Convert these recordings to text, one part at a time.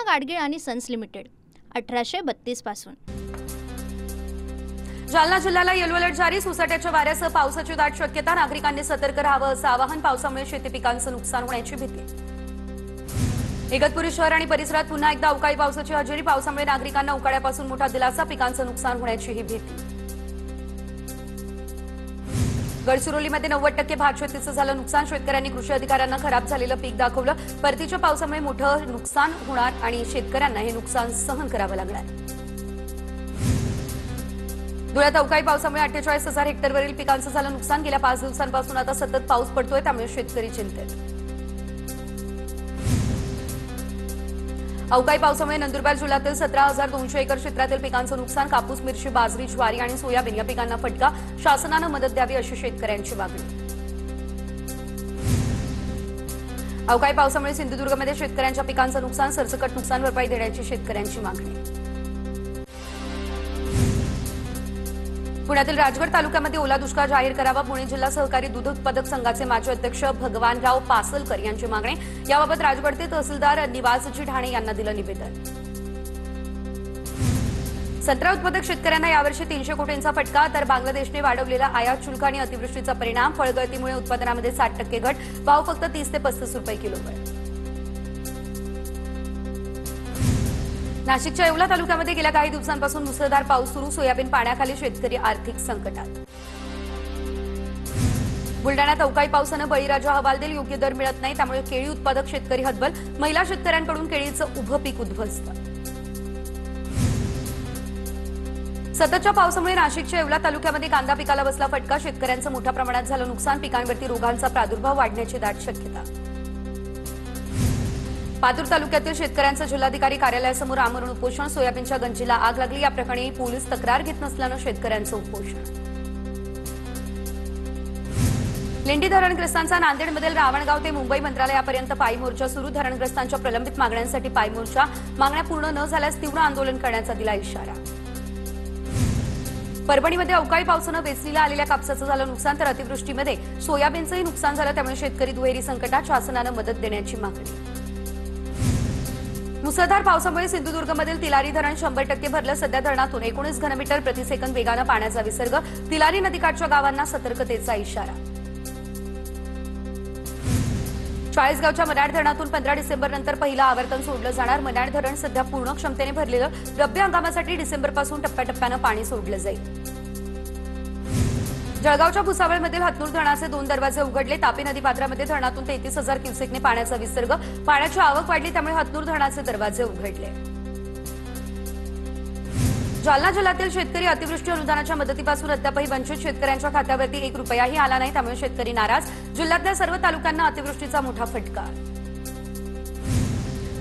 गाडगीळ आणि sons limited 1832 पासून। जालना जिल्ह्याला येलो अलर्ट जारी। सोसाट्याच्या वाऱ्यासह पावसाची दाट शक्यता। नागरिकांनी सतर्क राहावं असं आवाहन। पावसामुळे शेती पिकांचं नुकसान होण्याची भीती। इगतपुरी शहर आणि परिसरात पुन्हा एकदा अवकाळी पावसाची हजेरी। पावसामुळे नागरिकांना उकाड्यापासून मोठा दिलासा। पिकांचं नुकसान होण्याचीही भीती। गडचिरोलीमध्ये 90% भात शेतीचं झालं नुकसान। शेतकऱ्यांनी कृषी अधिकाऱ्यांना खराब झालेलं पीक दाखवलं। परतीच्या पावसामुळे मोठं नुकसान होणार आणि शेतकऱ्यांना हे नुकसान सहन करावं लागणार। धुळ्यात अवकाळी पावसामुळे 48,000 हेक्टरवरील पिकांचं झालं नुकसान। गेल्या 5 दिवसांपासून आता सतत पाऊस पडतोय, त्यामुळे शेतकरी चिंतेत। अवकाळी पावसामुळे नंदुरबार जिल्ह्यातील 17,200 एकर क्षेत्रातील पिकांचं नुकसान। कापूस, मिरची, बाजरी, ज्वारी आणि सोयाबीन या पिकांना फटका। शासनानं मदत द्यावी अशी शेतकऱ्यांची मागणी। अवकाळी पावसामुळे सिंधुदुर्गमध्ये शेतकऱ्यांच्या पिकांचं नुकसान। सरसकट नुकसान भरपाई देण्याची शेतकऱ्यांची मागणी। पुण्यातील राजगड तालुक्यामध्ये ओला दुष्काळ जाहीर करावा। पुणे जिल्हा सहकारी दूध उत्पादक संघाचे माजी अध्यक्ष भगवानराव पासलकर यांची मागणी। याबाबत राजगडचे तहसीलदार निवासजी ठाणे यांना दिलं निवेदन। संत्रा उत्पादक शेतकऱ्यांना यावर्षी 300 कोटींचा फटका। तर बांगलादेशने वाढवलेला आयात शुल्क आणि अतिवृष्टीचा परिणाम। फळगळतीमुळे उत्पादनामध्ये 60% घट। भाव फक्त 30 ते 35 रुपये किलोवर। नाशिकच्या येवला तालुक्यामध्ये गेल्या काही दिवसांपासून मुसळधार पाऊस सुरू। सोयाबीन पाण्याखाली, शेतकरी आर्थिक संकटात। बुलडाण्यात अवकाळी पावसानं बळीराजा हवालदिल। योग्य दर मिळत नाही, त्यामुळे केळी उत्पादक शेतकरी हतबल। महिला शेतकऱ्यांकडून केळीचं उभं पीक उद्ध्वस्त। सततच्या पावसामुळे नाशिकच्या येवला तालुक्यामध्ये कांदा पिकाला बसला फटका। शेतकऱ्यांचं मोठ्या प्रमाणात झालं नुकसान। पिकांवरती रोगांचा प्रादुर्भाव वाढण्याची दाट शक्यता। पातूर तालुक्यातील शेतकऱ्यांचं जिल्हाधिकारी कार्यालयासमोर आमरण उपोषण। सोयाबीनच्या गंजीला आग लागली। या प्रकरणी पोलीस तक्रार घेत नसल्यानं शेतकऱ्यांचं उपोषण। लेंडी धरणग्रस्तांचा नांदेडमधील रावणगाव ते मुंबई मंत्रालयापर्यंत पायी मोर्चा सुरू। धरणग्रस्तांच्या प्रलंबित मागण्यांसाठी पायी मोर्चा। मागण्या पूर्ण न झाल्यास तीव्र आंदोलन करण्याचा दिला इशारा। परभणीमध्ये अवकाळी पावसानं वेचणीला आलेल्या कापसाचं झालं नुकसान। तर अतिवृष्टीमध्ये सोयाबीनचंही नुकसान झालं, त्यामुळे शेतकरी दुहेरी संकटात। शासनानं मदत देण्याची मागणी। मुसळधार पावसामुळे सिंधुदुर्गमधील तिलारी धरण 100% भरलं। सध्या धरणातून 19 घनमीटर प्रतिसेकंद वेगानं पाण्याचा विसर्ग। तिलारी नदीकाठच्या गावांना सतर्कतेचा इशारा। चाळीसगावच्या मन्याड धरणातून 15 डिसेंबरनंतर पहिलं आवर्तन सोडलं जाणार। मन्याड धरण सध्या पूर्ण क्षमतेने भरलेलं। रब्बी हंगामासाठी डिसेंबरपासून टप्प्याटप्प्यानं पाणी सोडलं जाईल। जळगावच्या भुसावळमधील हतनूर धरणाचे 2 दरवाजे उघडले। तापी नदीपात्रामध्ये धरणातून 33,000 क्युसेकने पाण्याचा विसर्ग। पाण्याची आवक वाढली, त्यामुळे हतनूर धरणाचे दरवाजे उघडले। जालना जिल्ह्यातील शेतकरी अतिवृष्टी अनुदानाच्या मदतीपासून अद्यापही वंचित। शेतकऱ्यांच्या खात्यावरती 1 रुपयाही आला नाही, त्यामुळे शेतकरी नाराज। जिल्ह्यातल्या सर्व तालुक्यांना अतिवृष्टीचा मोठा फटका।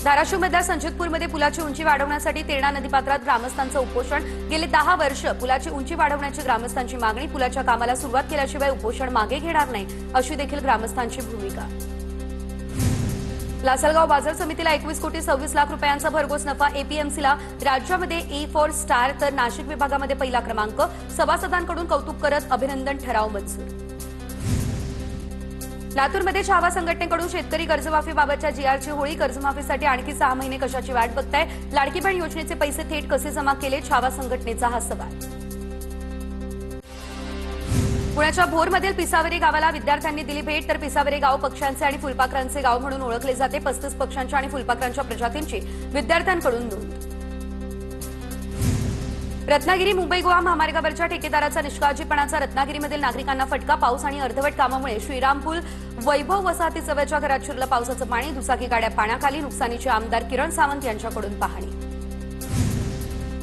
धाराशिवमधल्या संजितपूरमध्ये पुलाची उंची वाढवण्यासाठी तेरणा नदीपात्रात ग्रामस्थांचं उपोषण। गेली 10 वर्ष पुलाची उंची वाढवण्याची ग्रामस्थांची मागणी। पुलाच्या कामाला सुरुवात केल्याशिवाय उपोषण मागे घेणार नाही, अशी देखील ग्रामस्थांची भूमिका। लासलगाव बाजार समितीला 21 कोटी 26 लाख रुपयांचा भरघोस नफा। एपीएमसीला राज्यामध्ये E फॉर स्टार, तर नाशिक विभागामध्ये पहिला क्रमांक। सभासदांकडून कौतुक करत अभिनंदन ठराव मंजूर। लातूरमध्ये छावा संघटनेकडून शेतकरी कर्जमाफीबाबतच्या जीआरची होळी। कर्जमाफीसाठी आणखी 6 महिने कशाची वाट बघताय? लाडकी बहीण योजनेचे पैसे थेट कसे जमा केले? छावा संघटनेचा हा सवाल। पुण्याच्या भोरमधील पिसावरे गावाला विद्यार्थ्यांनी दिली भेट। तर पिसावरे गाव पक्ष्यांचे आणि फुलपाखरांचे गाव म्हणून ओळखले जाते। 35 पक्ष्यांच्या आणि फुलपाखरांच्या प्रजातींची विद्यार्थ्यांकडून नोंद। रत्नागिरी मुंबई गोवा महामार्गावरच्या ठेकेदाराचा निष्काळजीपणाचा रत्नागिरीमधील नागरिकांना फटका। पाऊस आणि अर्धवट कामामुळे श्रीरामपूल वैभव वसाहतीजवळच्या घरात शिरलं पावसाचं पाणी। दुचाकी गाड्या पाण्याखाली। नुकसानीची आमदार किरण सावंत यांच्याकडून पाहणी।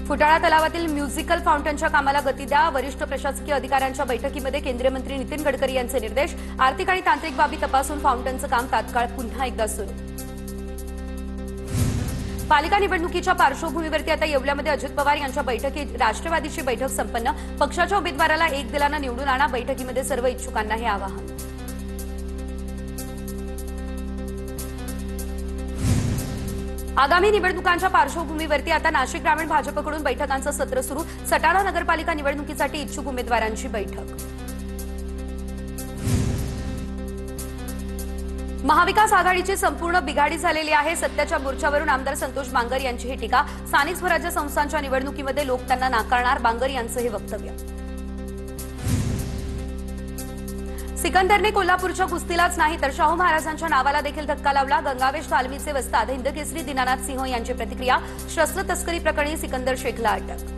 फुटाळा तलावातील म्युझिकल फाउंटनच्या कामाला गती द्या। वरिष्ठ प्रशासकीय अधिकाऱ्यांच्या बैठकीमध्ये केंद्रीय मंत्री नितीन गडकरी यांचे निर्देश। आर्थिक आणि तांत्रिक बाबी तपासून फाउंटनचं काम तात्काळ पुन्हा एकदा सुरू। पालिका निवडणुकीच्या पार्श्वभूमीवरती आता येवल्यामध्ये अजित पवार यांच्या बैठकीत राष्ट्रवादीची बैठक संपन्न। पक्षाच्या उमेदवाराला 1 दिलानं निवडून आणा। बैठकीमध्ये सर्व इच्छुकांना हे आवाहन। आगामी निवडणुकांच्या पार्श्वभूमीवरती आता नाशिक ग्रामीण भाजपकडून बैठकांचं सत्र सुरू। सटाणा नगरपालिका निवडणुकीसाठी इच्छुक उमेदवारांची बैठक। महाविकास आघाडीची संपूर्ण बिघाडी झालेली आहे। सत्याच्या मोर्चावरून आमदार संतोष बांगर यांची ही टीका। स्थानिक स्वराज्य संस्थांच्या निवडणुकीमध्ये लोक त्यांना नाकारणार, बांगर यांचं हे वक्तव्य। सिकंदरने कोल्हापूरच्या कुस्तीलाच नाही तर शाहू महाराजांच्या नावाला देखील धक्का लावला। गंगावेश तालमीचे वस्ताद हिंदकेसरी दीनानाथ सिंह यांची प्रतिक्रिया। शस्त्र तस्करी प्रकरणी सिकंदर शेखला अटक।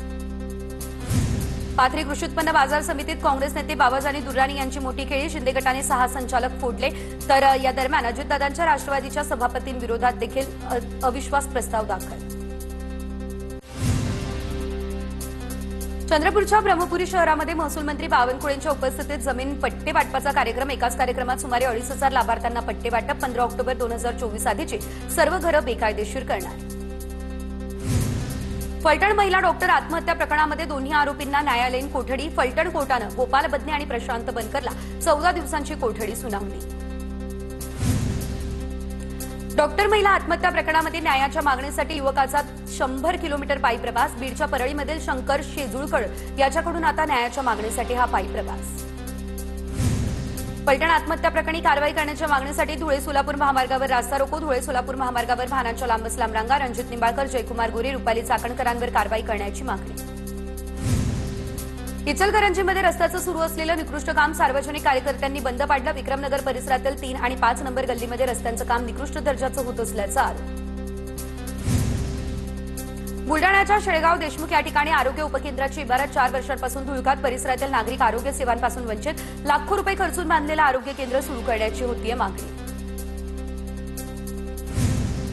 पाथरी कृषी उत्पन्न बाजार समितीत काँग्रेस नेते बाबाजानी दुर्राणी यांची मोठी खेळी। शिंदे गटाने 6 संचालक फोडले, तर या दरम्यान अजितदादांच्या राष्ट्रवादीच्या सभापतींविरोधात देखील अविश्वास प्रस्ताव दाखल। चंद्रपूरच्या ब्रह्मपुरी शहरामध्ये महसूल मंत्री बावनकुळेंच्या उपस्थितीत जमीन पट्टे वाटपाचा कार्यक्रम। एकाच कार्यक्रमात सुमारे 2,500 लाभार्थ्यांना पट्टे वाटप। 15 ऑक्टोबर 2024 आधीची सर्व घरं बेकायदेशीर करणार। फलटण महिला डॉक्टर आत्महत्या प्रकरणामध्ये दोन्ही आरोपींना न्यायालयीन कोठडी। फलटण कोर्टानं गोपाल बदने आणि प्रशांत बनकरला 14 दिवसांची कोठडी सुनावली। डॉक्टर महिला आत्महत्या प्रकरणामध्ये न्यायाच्या मागणीसाठी युवकाचा 100 किलोमीटर पायी प्रवास। बीडच्या परळीमधील शंकर शेजुळकर याच्याकडून आता न्यायाच्या मागणीसाठी हा पायी प्रवास। फलटण आत्महत्या प्रकरणी कारवाई करण्याच्या मागणीसाठी धुळे सोलापूर महामार्गावर रास्ता रोको। धुळे सोलापूर महामार्गावर वाहनांच्या लांबच लांब रांगा। रणजित निंबाळकर, जयकुमार गोरे, रुपाली चाकणकरांवर कारवाई करण्याची मागणी। इचलकरंजीमध्ये रस्त्याचं सुरू असलेलं निकृष्ट काम सार्वजनिक कार्यकर्त्यांनी बंद पाडलं। विक्रमनगर परिसरातील 3 आणि 5 नंबर गल्लीमध्ये रस्त्यांचं काम निकृष्ट दर्जाचं होत असल्याचा आरोप। बुलडाण्याच्या शेळगाव देशमुख या ठिकाणी आरोग्य उपकेंद्राची इमारत 4 वर्षांपासून धुळकात। परिसरातील नागरिक आरोग्य सेवांपासून वंचित। लाखो रुपये खर्चून बांधलेलं आरोग्य केंद्र सुरू करण्याची होतीये मागणी।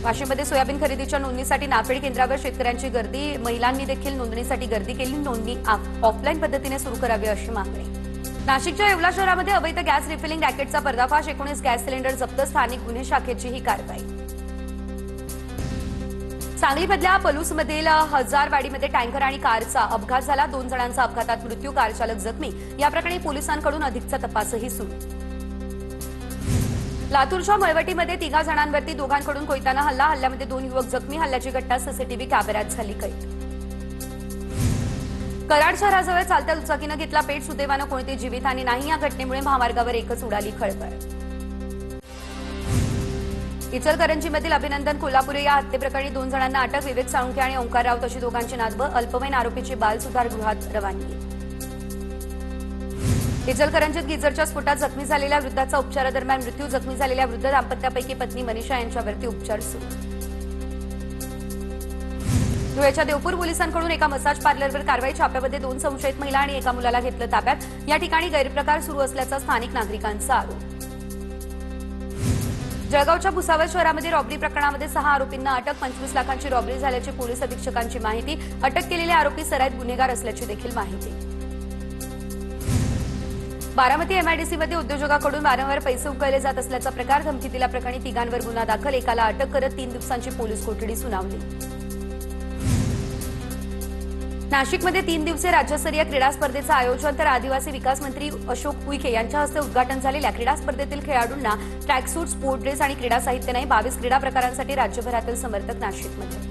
वाशिममध्ये सोयाबीन खरेदीच्या नोंदणीसाठी नाफेड केंद्रावर शेतकऱ्यांची गर्दी। महिलांनी देखील नोंदणीसाठी गर्दी केली। नोंदणी ऑफलाईन पद्धतीने सुरू करावी अशी मागणी। नाशिकच्या येवला शहरामध्ये अवैध गॅस रिफिलिंग रॅकेटचा पर्दाफाश। 19 गॅस सिलेंडर जप्त। स्थानिक गुन्हे शाखेची ही कारवाई। सांगलीमधल्या पलूसमधील हजारवाडीमध्ये टँकर आणि कारचा अपघात झाला। 2 जणांचा अपघातात मृत्यू, कार चालक जखमी। या प्रकरणी पोलिसांकडून अधिकचा तपासही सुरू। लातूरच्या मळवटीमध्ये 3 जणांवरती दोघांकडून कोयत्यानं हल्ला। हल्ल्यामध्ये 2 युवक जखमी। हल्ल्याची घटना सीसीटीव्ही कॅमेऱ्यात झाली कैद। कराड शहराजवळ चालत्या दुचाकीनं घेतला पेट। सुदैवानं कोणती जीवितहानी नाही। या घटनेमुळे महामार्गावर एकच उडाली खळबळ। इचलकरंजीमधील अभिनंदन कोल्हापुरे या हत्येप्रकरणी 2 जणांना अटक। विवेक साळुंखे आणि ओंकार राऊत अशी दोघांची नातवं। अल्पवयीन आरोपीची बालसुधारगृहात रवानगी। इचलकरंजीत गिजरच्या स्फोटात जखमी झालेल्या वृद्धाचा उपचारादरम्यान मृत्यू। जखमी झालेल्या वृद्ध दाम्पत्यापैकी पत्नी मनीषा यांच्यावरती उपचार सुरू। धुळ्याच्या देवपूर पोलिसांकडून एका मसाज पार्लरवर कारवाई। छाप्यामध्ये 2 संशयित महिला आणि एका मुलाला घेतलं ताब्यात। या ठिकाणी गैरप्रकार सुरू असल्याचा स्थानिक नागरिकांचा आरोप। जळगावच्या भुसावळ शहरामध्ये रॉबरी प्रकरणामध्ये 6 आरोपींना अटक। 25 लाखांची रॉबरी झाल्याची पोलीस अधीक्षकांची माहिती। अटक केलेले आरोपी सराईत गुन्हेगार असल्याची देखील माहिती। बारामती एमआयडीसीमध्ये उद्योजकाकडून वारंवार पैसे उकळले जात असल्याचा प्रकार। धमकी दिल्याप्रकरणी 3 गुन्हा दाखल। एकाला अटक करत 3 दिवसांची पोलीस कोठडी सुनावली। नाशिकमध्ये 3 दिवसीय राज्यस्तरीय क्रीडा स्पर्धेचं आयोजन। तर आदिवासी विकास मंत्री अशोक उईके यांच्या हस्ते उद्घाटन झालेल्या क्रीडा स्पर्धेतील खेळाडूंना ट्रॅकसूट, स्पोर्ट ड्रेस आणि क्रीडा साहित्य नाही। 22 क्रीडा प्रकारांसाठी राज्यभरातील समर्थक नाशिकमध्ये।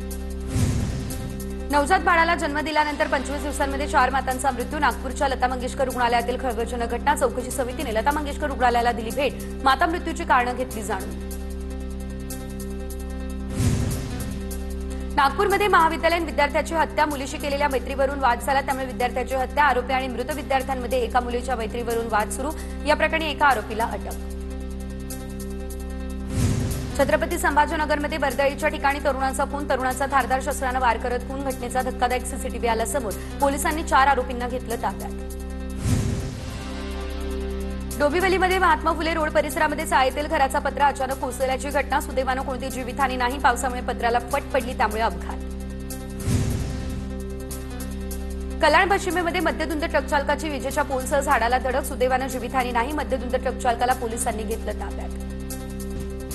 नवजात बाळाला जन्म दिल्यानंतर 25 दिवसांमध्ये 4 मातांचा मृत्यू। नागपूरच्या लता मंगेशकर रुग्णालयातील खळबळजनक घटना। चौकशी समितीने लता मंगेशकर रुग्णालयाला दिली भेट। माता मृत्यूची कारणं घेतली जाणून। नागपूरमध्ये महाविद्यालयीन विद्यार्थ्याची हत्या। मुलीशी केलेल्या मैत्रीवरून वाद झाला, त्यामुळे विद्यार्थ्याची हत्या। आरोपी आणि मृत विद्यार्थ्यांमध्ये एका मुलीच्या मैत्रीवरून वाद सुरू। या प्रकरणी एका आरोपीला अटक। छत्रपती संभाजीनगरमध्ये वर्दळीच्या ठिकाणी तरुणाचा खून। तरुणाचा धारदार शस्त्रानं वार करत खून। घटनेचा धक्कादायक सीसीटीव्ही आला समोर। पोलिसांनी 4 आरोपींना घेतलं ताब्यात। डोंबिवलीमध्ये महात्मा फुले रोड परिसरामध्ये चाळीतील घराचा पत्रा अचानक कोसळल्याची घटना। सुदैवानं कोणती जीवितहानी नाही। पावसामुळे पत्र्याला फट पडली, त्यामुळे अपघात। कल्याण पश्चिमेमध्ये मध्यधुंद ट्रक चालकाची विजेच्या पोलसह झाडाला धडक। सुदैवानं जीवितहानी नाही। मध्यधुंद ट्रक चालकाला पोलिसांनी घेतलं ताब्यात।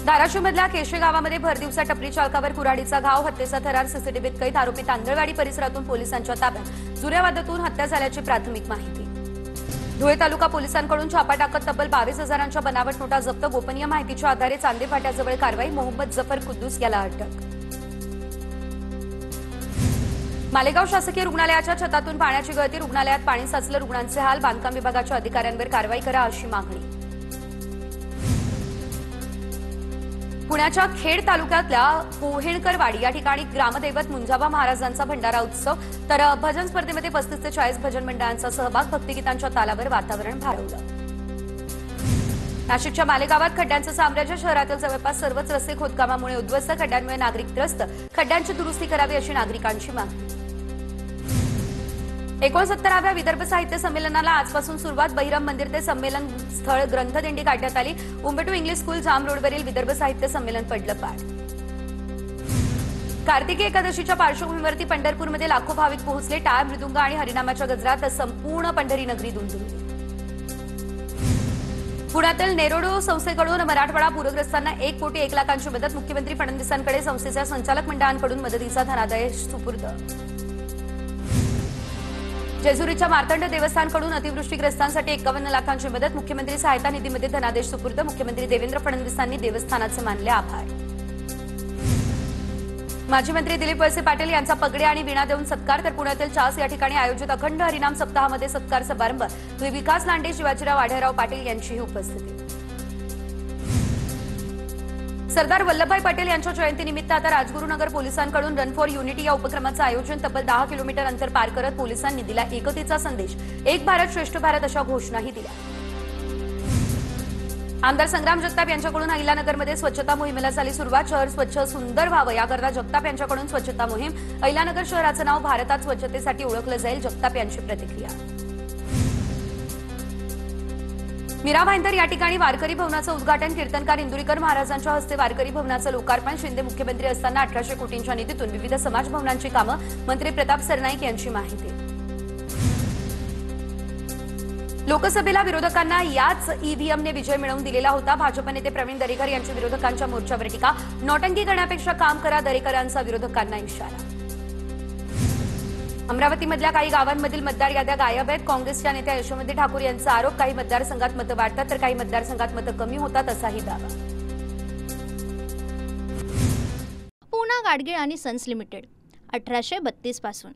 धाराशिवमधल्या केशे गावामध्ये भरदिवसा टपरी चालकावर कुऱ्हाडीचा घाव। हत्येचा थरार सीसीटीव्हीत कैद। आरोपी तांदळवाडी परिसरातून पोलिसांच्या ताब्यात। जुन्या वादातून हत्या झाल्याची प्राथमिक माहिती। धुळे तालुका पोलिसांकडून छापा टाकत तब्बल 22,000च्या बनावट नोटा जप्त। गोपनीय माहितीच्या आधारे चांदे फाट्याजवळ कारवाई। मोहम्मद जफर कुद्दूस याला अटक। मालेगाव शासकीय रुग्णालयाच्या छतातून पाण्याची गळती। रुग्णालयात पाणी साचलं, रुग्णांचे हाल। बांधकाम विभागाच्या अधिकाऱ्यांवर कारवाई करा अशी मागणी। पुण्याच्या खेड तालुक्यातल्या पोहेणकरवाडी या ठिकाणी ग्रामदैवत मुंजाबा महाराजांचा भंडारा उत्सव तर भजन स्पर्धेमध्ये 35 ते 40 भजन मंडळांचा सहभाग, भक्तिगीतांच्या तालावर वातावरण भारावलं. नाशिकच्या मालेगावात खड्ड्यांचं साम्राज्य. शहरातील जवळपास सर्वच रस्ते खोदकामामुळे उद्ध्वस्त. खड्ड्यांमुळे नागरिक त्रस्त. खड्ड्यांची दुरुस्ती करावी अशी नागरिकांची मागणी. 69व्या विदर्भ साहित्य संमेलनाला आजपासून सुरुवात. बहिरम मंदिर ते संमेलन स्थळ ग्रंथदिंडी काढण्यात आली. उंबेटू इंग्लिश स्कूल जाम रोडवरील विदर्भ साहित्य संमेलन पडलं पार. कार्तिकी एकादशीच्या पार्श्वभूमीवरती पंढरपूरमध्ये लाखो भाविक पोहोचले. टाळ, मृदुंग आणि हरिनामाच्या गजरात संपूर्ण पंढरी नगरी दुमदुमली. पुण्यातील नेरोडो संस्थेकडून मराठवाडा पूरग्रस्तांना 1 कोटी 1 लाखांची मदत. मुख्यमंत्री फडणवीसांकडे संस्थेच्या संचालक मंडळांकडून मदतीचा धनादेश सुपूर्द. जेजुरीच्या मार्तंड देवस्थानकडून अतिवृष्टीग्रस्तांसाठी 51 लाखांची मदत. मुख्यमंत्री सहायता निधीमध्ये धनादेश सुपूर्द. मुख्यमंत्री देवेंद्र फडणवीसांनी देवस्थानाचे मानले आभार. माजी मंत्री दिलीप वळसे पाटील यांचा पगडे आणि वीणा देऊन सत्कार. तर पुण्यातील चास या ठिकाणी आयोजित अखंड हरिनाम सप्ताहामध्ये सत्कार समारंभ. विकास लांडे, शिवाजीराव आढळराव पाटील यांचीही उपस्थिती. सरदार वल्लभभाई पटेल यांच्या जयंतीनिमित्त आता राजगुरुनगर पोलिसांकडून रन फॉर युनिटी या उपक्रमाचं आयोजन. तब्बल 10 किलोमीटर अंतर पार करत पोलिसांनी दिला एकतेचा संदेश. एक भारत श्रेष्ठ भारत अशा घोषणाही दिल्या. आमदार संग्राम जगताप यांच्याकडून अहिल्यानगरमध्ये स्वच्छता मोहिमेला झाली सुरुवात. शहर स्वच्छ सुंदर व्हावं याकरता जगताप यांच्याकडून स्वच्छता मोहीम. अहिल्यानगर शहराचं नाव भारतात स्वच्छतेसाठी ओळखलं जाईल, जगताप यांची प्रतिक्रिया. मीरा भाईंदर या ठिकाणी वारकरी भवनाचं उद्घाटन. कीर्तनकार इंदुरीकर महाराजांच्या हस्ते वारकरी भवनाचं लोकार्पण. शिंदे मुख्यमंत्री असताना 1800 कोटींच्या निधीतून विविध समाज भवनांची कामं. मंत्री प्रताप सरनाईक यांची माहिती. लोकसभेला विरोधकांना याच ईव्हीएमने विजय मिळवून दिलेला होता. भाजप नेते प्रवीण दरेकर यांची विरोधकांच्या मोर्चावर टीका. नौटंकी करण्यापेक्षा काम करा, दरेकरांचा विरोधकांना इशारा. अमरावतीमधल्या काही गावांमधील मतदार याद्या गायब आहेत. काँग्रेसच्या नेत्या यशोमती ठाकूर यांचा आरोप. काही मतदारसंघात मतं वाढतात तर काही मतदारसंघात मतं कमी होतात असाही दावा. पूना गाडगीळ आणि सन्स लिमिटेड 1832 पासून